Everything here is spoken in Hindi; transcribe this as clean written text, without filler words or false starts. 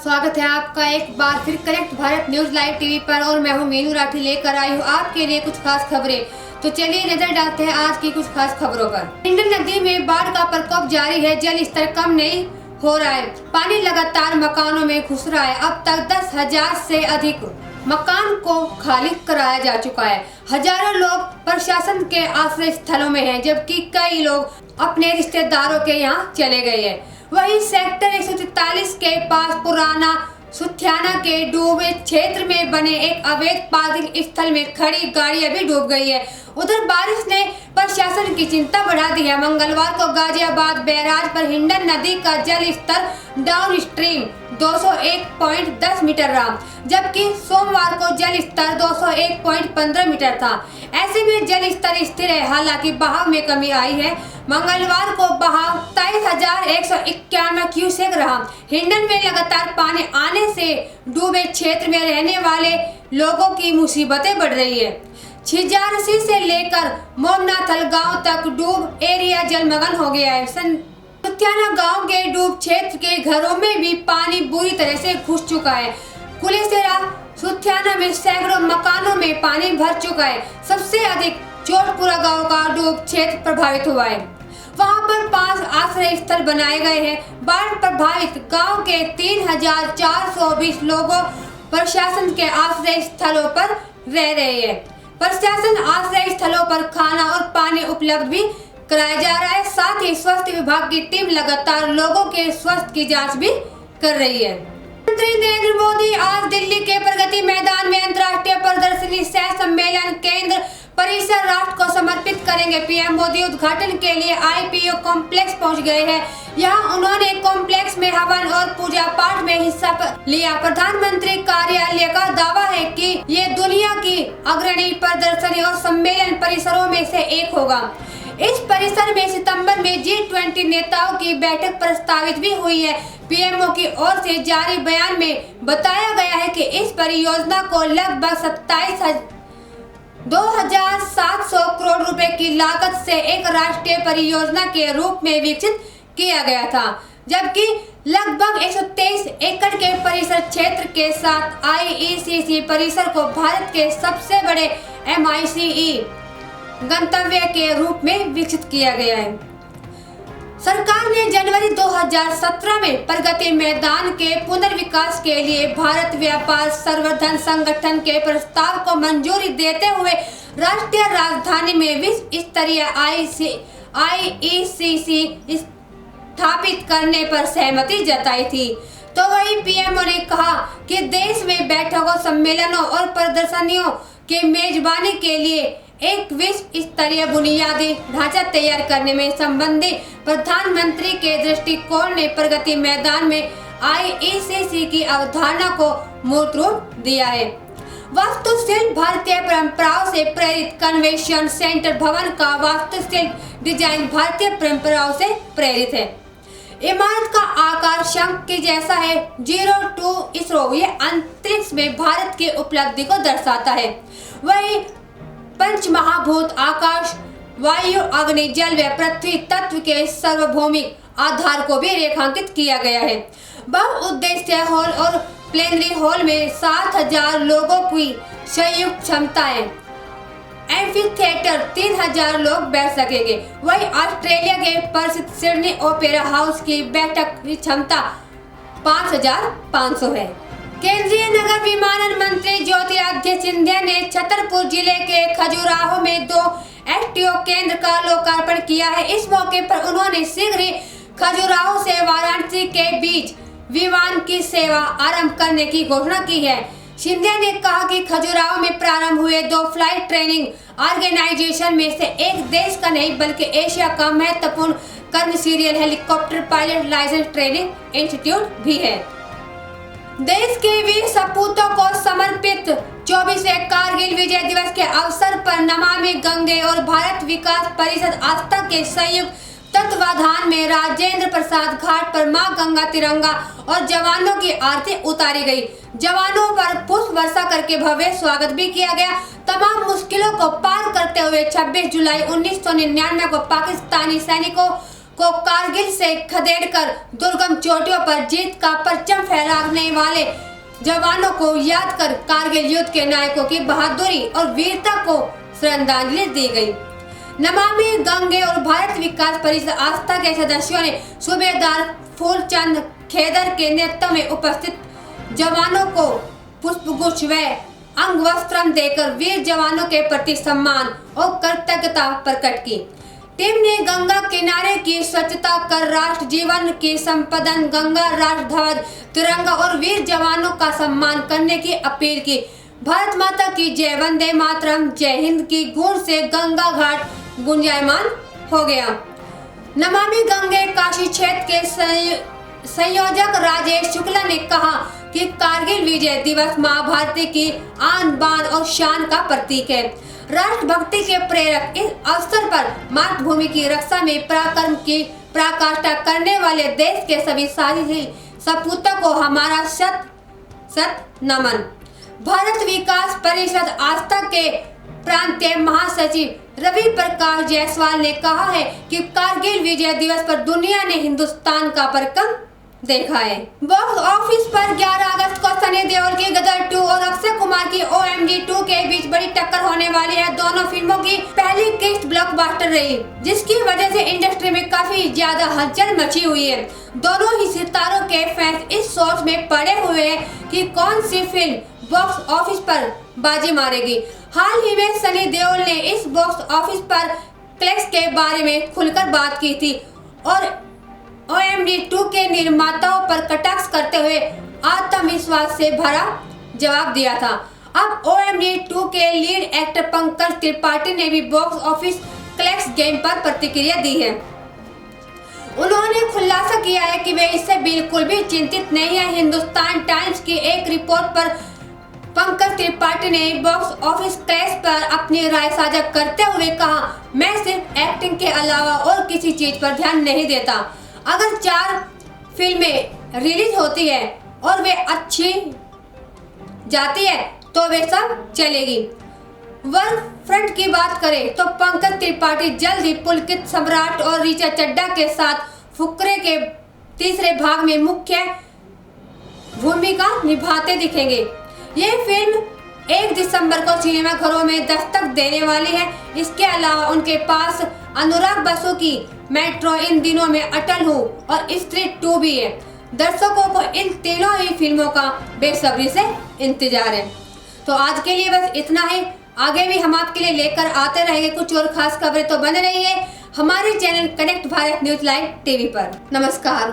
स्वागत है आपका एक बार फिर connect Bharat news live TV पर और मैं हूं मीनू राठी लेकर आई हूं आपके लिए कुछ खास खबरें। तो चलिए नजर डालते हैं आज की कुछ खास खबरों पर। हिंडन नदी में बाढ़ का प्रकोप जारी है, जल स्तर कम नहीं हो रहा है, पानी लगातार मकानों में घुस रहा है। अब तक 10,000 से अधिक मकान को खाली कराया जा चुका है। हजारों लोग प्रशासन के आश्रय स्थलों में हैं, जबकि कई लोग अपने रिश्तेदारों के यहाँ चले गए हैं। वहीं सेक्टर 143 के पास पुराना सुथियाना के डूबे क्षेत्र में बने एक अवैध पार्किंग स्थल में खड़ी गाड़ी अभी डूब गई है। उधर बारिश ने प्रशासन की चिंता बढ़ा दी है। मंगलवार को गाजियाबाद बैराज पर हिंडन नदी का जल स्तर डाउन स्ट्रीम 201.10 मीटर रहा, जबकि सोमवार को जल स्तर 201.15 मीटर था। ऐसे में जल स्तर स्थिर है, हालांकि बहाव में कमी आई है। मंगलवार को बहाव 23,191 क्यूसेक रहा। हिंडन में लगातार पानी आने से डूबे क्षेत्र में रहने वाले लोगों की मुसीबतें बढ़ रही है। छिजारसी से लेकर मोमनाथल गांव तक डूब एरिया जलमग्न हो गया है। सुथियाना गांव के डूब क्षेत्र के घरों में भी पानी बुरी तरह से घुस चुका है। कुलेसेरा सुथियाना में सैकड़ों मकानों में पानी भर चुका है। सबसे अधिक चोटपुरा गांव का डूब क्षेत्र प्रभावित हुआ है। वहां पर 5 आश्रय स्थल बनाए गए हैं। बाढ़ प्रभावित गांव के 3,420 लोगों प्रशासन के आश्रय स्थलों पर रह रहे हैं। प्रशासन आश्रय स्थलों पर खाना और पानी उपलब्ध भी कराया जा रहा है। साथ ही स्वास्थ्य विभाग की टीम लगातार लोगों के स्वास्थ्य की जांच भी कर रही है। प्रधानमंत्री नरेंद्र मोदी आज दिल्ली के प्रगति मैदान में अंतर्राष्ट्रीय प्रदर्शनी सह सम्मेलन केंद्र परिसर राष्ट्र को समर्पित करेंगे। पीएम मोदी उद्घाटन के लिए आईपीओ कॉम्प्लेक्स पहुंच गए हैं। यहां उन्होंने कॉम्प्लेक्स में हवन और पूजा पाठ में हिस्सा लिया। प्रधानमंत्री कार्यालय का दावा है कि ये दुनिया की अग्रणी प्रदर्शनी और सम्मेलन परिसरों में से एक होगा। इस परिसर में सितंबर में G20 नेताओं की बैठक प्रस्तावित भी हुई है। पीएमओ की ओर से जारी बयान में बताया गया है कि इस परियोजना को लगभग 2,700 करोड़ रुपए की लागत से एक राष्ट्रीय परियोजना के रूप में विकसित किया गया था, जबकि लगभग 123 एकड़ के परिसर क्षेत्र के साथ IECC परिसर को भारत के सबसे बड़े MICE गंतव्य के रूप में विकसित किया गया है। सरकार ने जनवरी 2017 में प्रगति मैदान के पुनर्विकास के लिए भारत व्यापार संवर्धन संगठन के प्रस्ताव को मंजूरी देते हुए राष्ट्रीय राजधानी में विश्व स्तरीय IECC स्थापित करने पर सहमति जताई थी। तो वही पीएमओ ने कहा कि देश में बैठकों, सम्मेलनों और प्रदर्शनियों के मेजबानी के लिए एक विश्व स्तरीय बुनियादी ढांचा तैयार करने में संबंधित प्रधानमंत्री के दृष्टिकोण ने प्रगति मैदान में IECC की अवधारणा को मूर्त रूप दिया है। वास्तुशिल्प भारतीय परंपराओं से प्रेरित कन्वेंशन सेंटर भवन का वास्तुशिल्प डिजाइन भारतीय परंपराओं से प्रेरित है। इमारत का आकार शंख के जैसा है। 02 इसरो ये अंतरिक्ष में भारत की उपलब्धि को दर्शाता है। वही पंच महाभूत आकाश, वायु, अग्नि, जल व पृथ्वी तत्व के सार्वभौमिक आधार को भी रेखांकित किया गया है। बहुउद्देशीय हॉल और प्लेनरी हॉल में 7,000 लोगों की संयुक्त क्षमता है। एम्फीथिएटर 3,000 लोग बैठ सकेंगे। वही ऑस्ट्रेलिया के प्रसिद्ध सिडनी ओपेरा हाउस की बैठक की क्षमता 5,500 है। केंद्रीय नगर विमानन मंत्री ज्योतिरादित्य सिंधिया ने छतरपुर जिले के खजुराहो में 2 एसटीओ केंद्र का लोकार्पण किया है। इस मौके पर उन्होंने शीघ्र ही खजुराहो से वाराणसी के बीच विमान की सेवा आरंभ करने की घोषणा की है। सिंधिया ने कहा कि खजुराहो में प्रारंभ हुए 2 फ्लाइट ट्रेनिंग ऑर्गेनाइजेशन में से एक देश का नहीं बल्कि एशिया का महत्वपूर्ण commercial helicopter pilot license training institute भी है। देश के वीर सपूतों को समर्पित 24वें कारगिल विजय दिवस के अवसर पर नमामि गंगे और भारत विकास परिषद आस्था के संयुक्त तत्वाधान में राजेंद्र प्रसाद घाट पर मां गंगा तिरंगा और जवानों की आरती उतारी गई। जवानों पर पुष्प वर्षा करके भव्य स्वागत भी किया गया। तमाम मुश्किलों को पार करते हुए 26 जुलाई 1999 को पाकिस्तानी सैनिकों को कारगिल से खदेड़कर दुर्गम चोटियों पर जीत का परचम फहराने वाले जवानों को याद कर कारगिल युद्ध के नायकों की बहादुरी और वीरता को श्रद्धांजलि दी गई। नमामि गंगे और भारत विकास परिषद आस्था के सदस्यों ने सूबेदार फूलचंद खेदर के नेतृत्व में उपस्थित जवानों को पुष्पगुच्छ व अंग वस्त्र देकर वीर जवानों के प्रति सम्मान और कृतज्ञता प्रकट की। टीम ने गंगा किनारे की स्वच्छता कर राष्ट्र जीवन की संपदन, गंगा राष्ट्र ध्वज, तिरंगा और वीर जवानों का सम्मान करने की अपील की। भारत माता की जय, वंदे मातरम, जय हिंद की गूंज से गंगा घाट गुंजायमान हो गया। नमामि गंगे काशी क्षेत्र के संयोजक राजेश शुक्ला ने कहा कि कारगिल विजय दिवस मां भारती की आन बान और शान का प्रतीक है। राष्ट्रभक्ति के प्रेरक इस अवसर पर मातृभूमि की रक्षा में पराक्रम की पराकाष्ठा करने वाले देश के सभी साथी सपूतों को हमारा शत शत नमन। भारत विकास परिषद आस्था के प्रांतीय महासचिव रवि प्रकाश जायसवाल ने कहा है कि कारगिल विजय दिवस पर दुनिया ने हिंदुस्तान का पराक्रम देखा है। बॉक्स ऑफिस पर 11 अगस्त को सनी देओल की गदर 2 और अक्षय कुमार की OMD 2 के बीच बड़ी टक्कर होने वाली है। दोनों फिल्मों की पहली किस्त ब्लॉकबस्टर रही, जिसकी वजह से इंडस्ट्री में काफी ज्यादा हलचल मची हुई है। दोनों ही सितारों के फैंस इस सोच में पड़े हुए हैं कि कौन सी फिल्म बॉक्स ऑफिस पर बाजी मारेगी। हाल ही में सनी देओल ने इस बॉक्स ऑफिस पर कलेक्शन के बारे में खुलकर बात की थी और OMD 2 के निर्माताओं पर कटाक्ष करते हुए आत्मविश्वास से भरा जवाब दिया था। अब OMD 2 के लीड एक्टर पंकज त्रिपाठी ने भी बॉक्स ऑफिस कलेक्शन गेम पर प्रतिक्रिया दी है। उन्होंने खुलासा किया है कि वे इससे बिल्कुल भी चिंतित नहीं है। हिंदुस्तान टाइम्स की एक रिपोर्ट पर पंकज त्रिपाठी ने बॉक्स ऑफिस कलेक्शन पर अपनी राय साझा करते हुए कहा, मैं सिर्फ एक्टिंग के अलावा और किसी चीज पर ध्यान नहीं देता। अगर 4 फिल्में रिलीज होती है और वे अच्छी जाती है तो वे सब चलेगी। वर्क फ्रंट की बात करें तो पंकज त्रिपाठी जल्द ही पुलकित सम्राट और ऋचा चड्ढा के साथ फुकरे के तीसरे भाग में मुख्य भूमिका निभाते दिखेंगे। ये फिल्म 1 दिसंबर को सिनेमाघरों में दस्तक देने वाली है। इसके अलावा उनके पास अनुराग बसु की मेट्रो इन दिनों में अटल हूँ और स्त्री 2 भी है। दर्शकों को इन तीनों ही फिल्मों का बेसब्री से इंतजार है। तो आज के लिए बस इतना ही। आगे भी हम आपके लिए लेकर आते रहेंगे कुछ और खास खबरें, तो बने रहिए हमारे channel connect Bharat news live TV पर। नमस्कार।